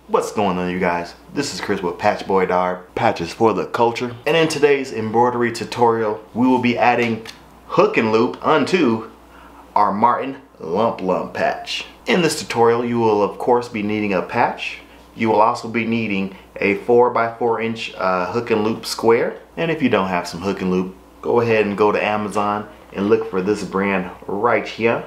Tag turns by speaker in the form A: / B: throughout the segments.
A: What's going on, you guys? This is Chris with Patch Boy Darb, patches for the culture. And in today's embroidery tutorial, we will be adding hook and loop onto our Martin Lump Lump patch. In this tutorial, you will of course be needing a patch. You will also be needing a 4x4 inch hook and loop square. And if you don't have some hook and loop, go ahead and go to Amazon and look for this brand right here.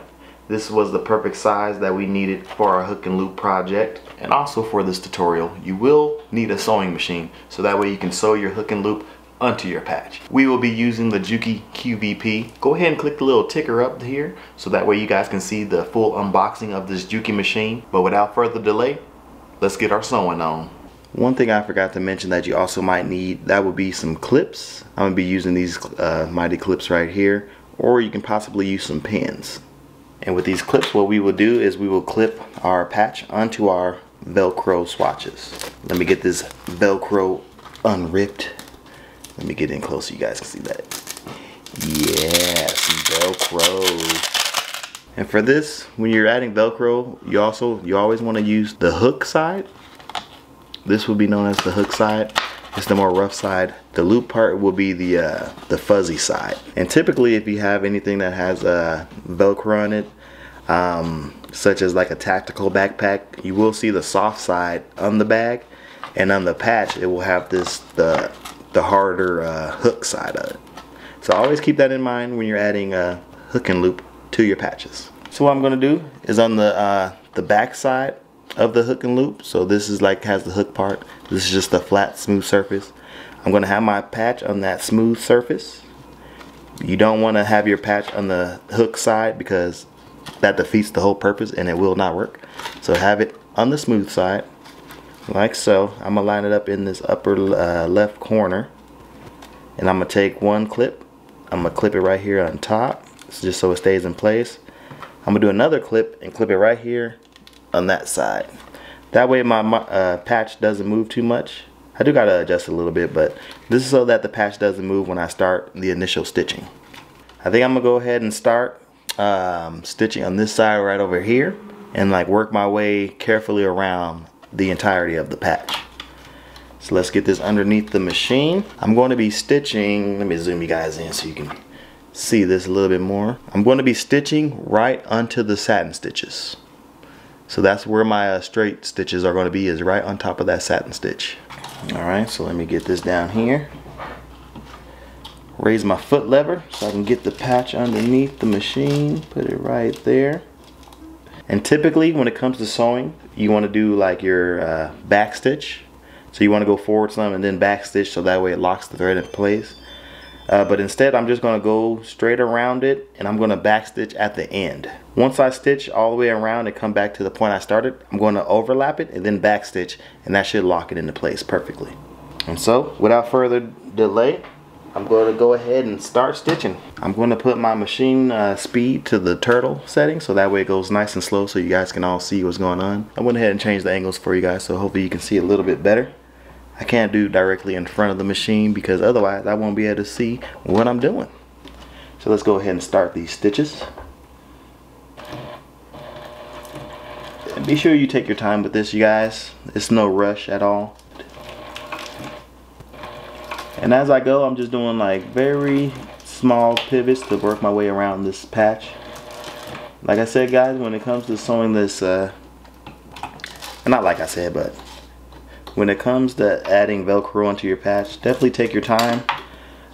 A: This was the perfect size that we needed for our hook and loop project. And also for this tutorial, you will need a sewing machine, so that way you can sew your hook and loop onto your patch. We will be using the Juki QVP. Go ahead and click the little ticker up here, so that way you guys can see the full unboxing of this Juki machine. But without further delay, let's get our sewing on. One thing I forgot to mention that you also might need, that would be some clips. I'm going to be using these mighty clips right here, or you can possibly use some pins. And with these clips, what we will do is we will clip our patch onto our Velcro swatches. Let me get this Velcro unripped. Let me get in close so you guys can see that. Yeah, some Velcro. And for this, when you're adding Velcro, you always want to use the hook side. This will be known as the hook side. It's the more rough side. The loop part will be the fuzzy side. And typically, if you have anything that has Velcro on it, such as like a tactical backpack, you will see the soft side on the bag, and on the patch it will have the harder hook side of it. So always keep that in mind when you're adding hook and loop to your patches. So what I'm going to do is on the back side of the hook and loop, so this is like has the hook part, this is just a flat smooth surface. I'm going to have my patch on that smooth surface. You don't want to have your patch on the hook side because that defeats the whole purpose and it will not work. So have it on the smooth side like so. I'm gonna line it up in this upper left corner, and I'm gonna take one clip, I'm gonna clip it right here on top just so it stays in place. I'm gonna do another clip and clip it right here on that side. That way my patch doesn't move too much. I do gotta adjust a little bit, but this is so that the patch doesn't move when I start the initial stitching. I think I'm gonna go ahead and start stitching on this side right over here, and like work my way carefully around the entirety of the patch. So let's get this underneath the machine. I'm going to be stitching, let me zoom you guys in so you can see this a little bit more. I'm going to be stitching right onto the satin stitches. So that's where my straight stitches are going to be, is right on top of that satin stitch. Alright, so let me get this down here. Raise my foot lever so I can get the patch underneath the machine. Put it right there. And typically when it comes to sewing, you want to do like your back stitch. So you want to go forward some and then back stitch, so that way it locks the thread in place. But instead I'm just going to go straight around it, and I'm going to back stitch at the end. Once I stitch all the way around and come back to the point I started, I'm going to overlap it and then back stitch, and that should lock it into place perfectly. And so without further delay, I'm going to go ahead and start stitching. I'm going to put my machine speed to the turtle setting, so that way it goes nice and slow so you guys can all see what's going on. I went ahead and changed the angles for you guys, so hopefully you can see a little bit better. I can't do directly in front of the machine because otherwise I won't be able to see what I'm doing. So let's go ahead and start these stitches. And be sure you take your time with this, you guys. It's no rush at all. And as I go, I'm just doing like very small pivots to work my way around this patch. Like I said, guys, when it comes to sewing this, not like I said, but when it comes to adding Velcro onto your patch, definitely take your time.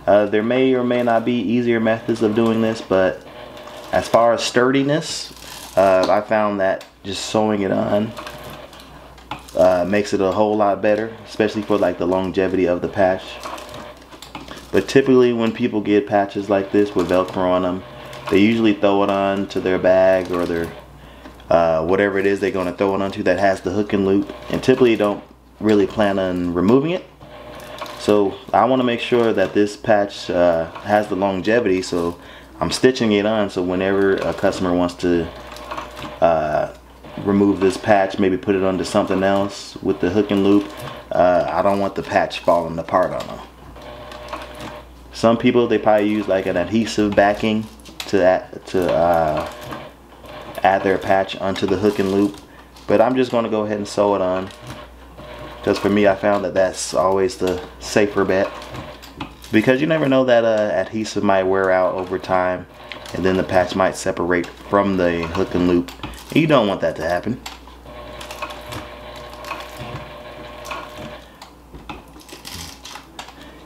A: There may or may not be easier methods of doing this, but as far as sturdiness, I found that just sewing it on makes it a whole lot better, especially for like the longevity of the patch. But typically when people get patches like this with Velcro on them, they usually throw it on to their bag or their whatever it is they're going to throw it onto that has the hook and loop, and typically don't really plan on removing it. So I want to make sure that this patch has the longevity, so I'm stitching it on, so whenever a customer wants to remove this patch, maybe put it onto something else with the hook and loop, I don't want the patch falling apart on them. Some people, they probably use like an adhesive backing to add their patch onto the hook and loop, but I'm just going to go ahead and sew it on. because for me, I found that that's always the safer bet, because you never know that adhesive might wear out over time, and then the patch might separate from the hook and loop. You don't want that to happen.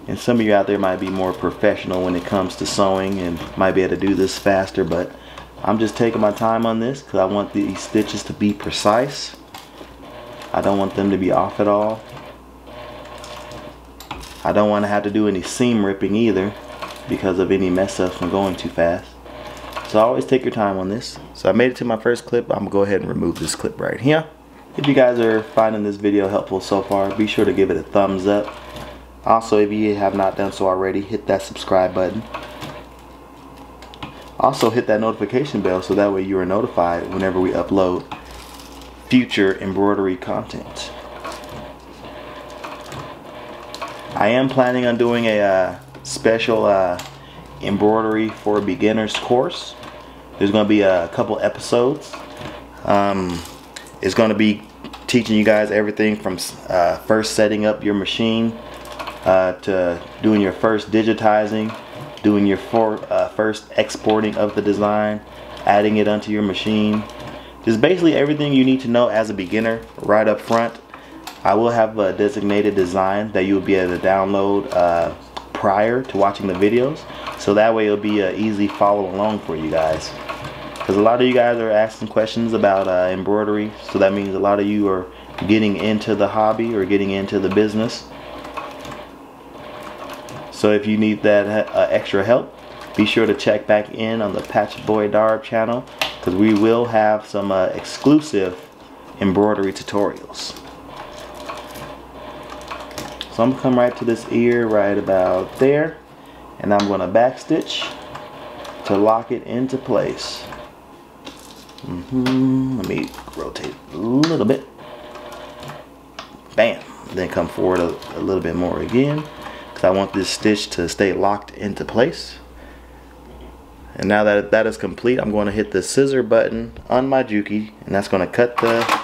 A: And some of you out there might be more professional when it comes to sewing and might be able to do this faster, but I'm just taking my time on this because I want these stitches to be precise. I don't want them to be off at all. I don't want to have to do any seam ripping either because of any mess ups from going too fast. So always take your time on this. So I made it to my first clip. I'm gonna go ahead and remove this clip right here. If you guys are finding this video helpful so far, be sure to give it a thumbs up. Also, if you have not done so already, hit that subscribe button. Also hit that notification bell so that way you are notified whenever we upload future embroidery content. I am planning on doing a special embroidery for beginners course. There's going to be a couple episodes. It's going to be teaching you guys everything from first setting up your machine to doing your first digitizing, doing your first exporting of the design, adding it onto your machine. Just basically everything you need to know as a beginner right up front. I will have a designated design that you'll be able to download prior to watching the videos, so that way it'll be an easy follow along for you guys. Because a lot of you guys are asking questions about embroidery, so that means a lot of you are getting into the hobby or getting into the business. So if you need that extra help, be sure to check back in on the Patch Boy Darb channel, because we will have some exclusive embroidery tutorials. So I'm going to come right to this ear right about there, and I'm going to backstitch to lock it into place. Let me rotate a little bit. Bam. Then come forward a little bit more again, because I want this stitch to stay locked into place. And now that that is complete, I'm going to hit the scissor button on my Juki, and that's going to cut the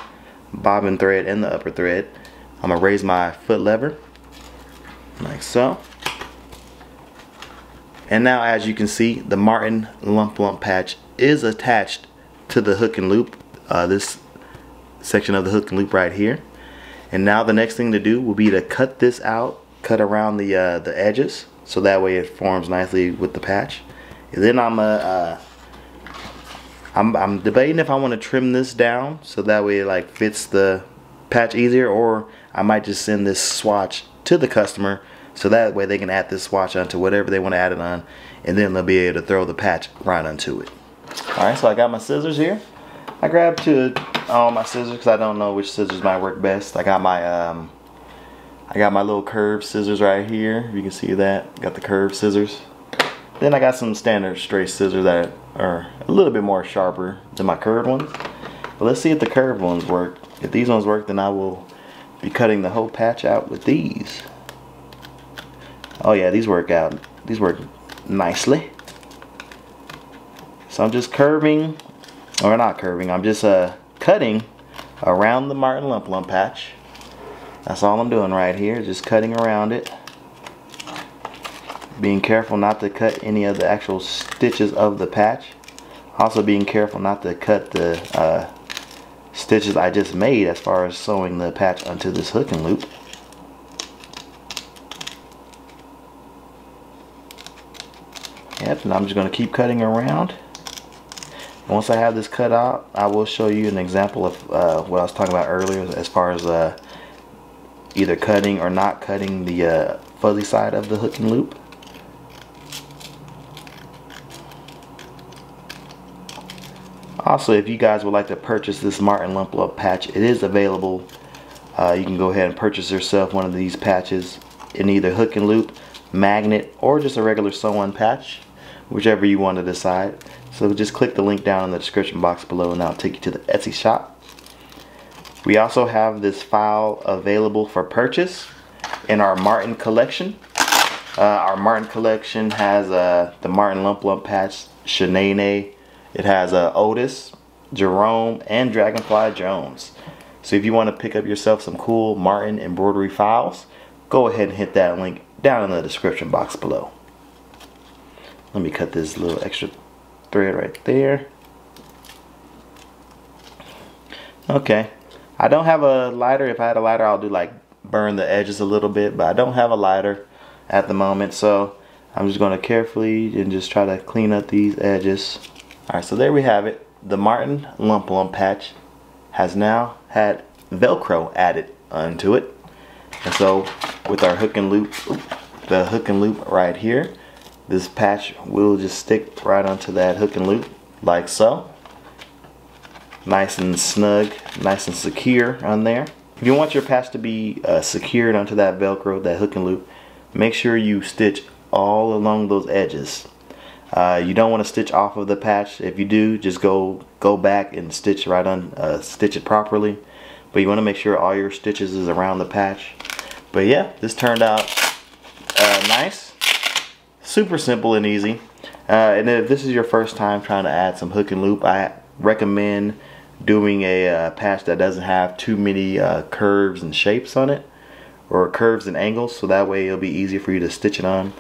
A: bobbin thread and the upper thread. I'm going to raise my foot lever like so. And now, as you can see, the Martin Lump Lump patch is attached to the hook and loop, this section of the hook and loop right here. And now the next thing to do will be to cut this out, cut around the edges, so that way it forms nicely with the patch. And then I'm debating if I want to trim this down so that way it like fits the patch easier, or I might just send this swatch to the customer so that way they can add this swatch onto whatever they want to add it on, and then they'll be able to throw the patch right onto it. Alright, so I got my scissors here. I grabbed all my scissors because I don't know which scissors might work best. I got my little curved scissors right here. You can see that. Got the curved scissors. Then I got some standard straight scissors that are a little bit more sharper than my curved ones. But let's see if the curved ones work. If these ones work, then I will be cutting the whole patch out with these. Oh yeah, these work out. These work nicely. So I'm just curving, or not curving, I'm just cutting around the Martin Lump Lump patch. That's all I'm doing right here, just cutting around it. Being careful not to cut any of the actual stitches of the patch. Also being careful not to cut the stitches I just made as far as sewing the patch onto this hook and loop. Yep, and I'm just going to keep cutting around. Once I have this cut out, I will show you an example of what I was talking about earlier as far as either cutting or not cutting the fuzzy side of the hook and loop. Also, if you guys would like to purchase this Martin Lump Lump patch, it is available. You can go ahead and purchase yourself one of these patches in either hook and loop, magnet, or just a regular sew-on patch, whichever you want to decide. So just click the link down in the description box below and that'll take you to the Etsy shop. We also have this file available for purchase in our Martin collection. Our Martin collection has the Martin Lump Lump patch, Shanae. It has Otis, Jerome, and Dragonfly Jones. So if you want to pick up yourself some cool Martin embroidery files, go ahead and hit that link down in the description box below. Let me cut this little extra thread right there. Okay, I don't have a lighter. If I had a lighter, I'll do like burn the edges a little bit, but I don't have a lighter at the moment, so I'm just going to carefully and just try to clean up these edges. Alright, so there we have it. The Martin Lump Lump patch has now had Velcro added onto it. And so with our hook and loop, the hook and loop right here, this patch will just stick right onto that hook and loop like so. Nice and snug, nice and secure on there. If you want your patch to be secured onto that Velcro, that hook and loop, make sure you stitch all along those edges. You don't want to stitch off of the patch. If you do, just go back and stitch right on, stitch it properly. But you want to make sure all your stitches is around the patch. But yeah, this turned out nice, super simple and easy. And if this is your first time trying to add some hook and loop, I recommend doing a patch that doesn't have too many curves and shapes on it, or curves and angles, so that way it'll be easier for you to stitch it on.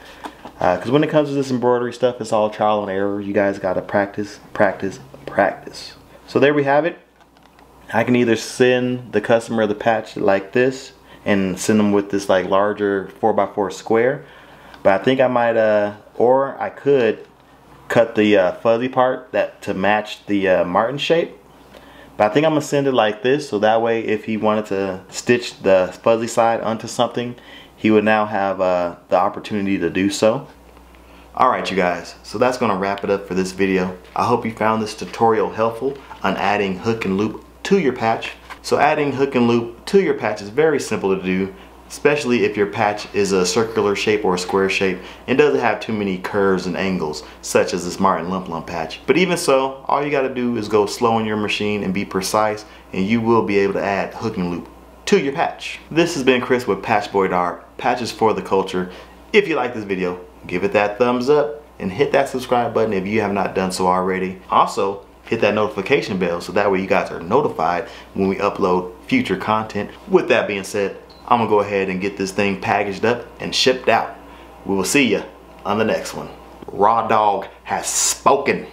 A: Because when it comes to this embroidery stuff, it's all trial and error. You guys gotta practice, practice, practice. So there we have it. I can either send the customer the patch like this and send them with this like larger 4x4 square, but I think I might or I could cut the fuzzy part to match the Martin shape. But I think I'm gonna send it like this, so that way if he wanted to stitch the fuzzy side onto something, he would now have the opportunity to do so. Alright you guys, so that's gonna wrap it up for this video. I hope you found this tutorial helpful on adding hook and loop to your patch. So adding hook and loop to your patch is very simple to do, especially if your patch is a circular shape or a square shape and doesn't have too many curves and angles, such as this Martin Lump Lump patch. But even so, all you gotta do is go slow on your machine and be precise, and you will be able to add hook and loop to your patch. This has been Chris with Patch Boy Dart, Patches for the Culture. If you like this video, give it that thumbs up and hit that subscribe button if you have not done so already. Also, hit that notification bell so that way you guys are notified when we upload future content. With that being said, I'm gonna go ahead and get this thing packaged up and shipped out. We will see you on the next one. Raw Dog has spoken.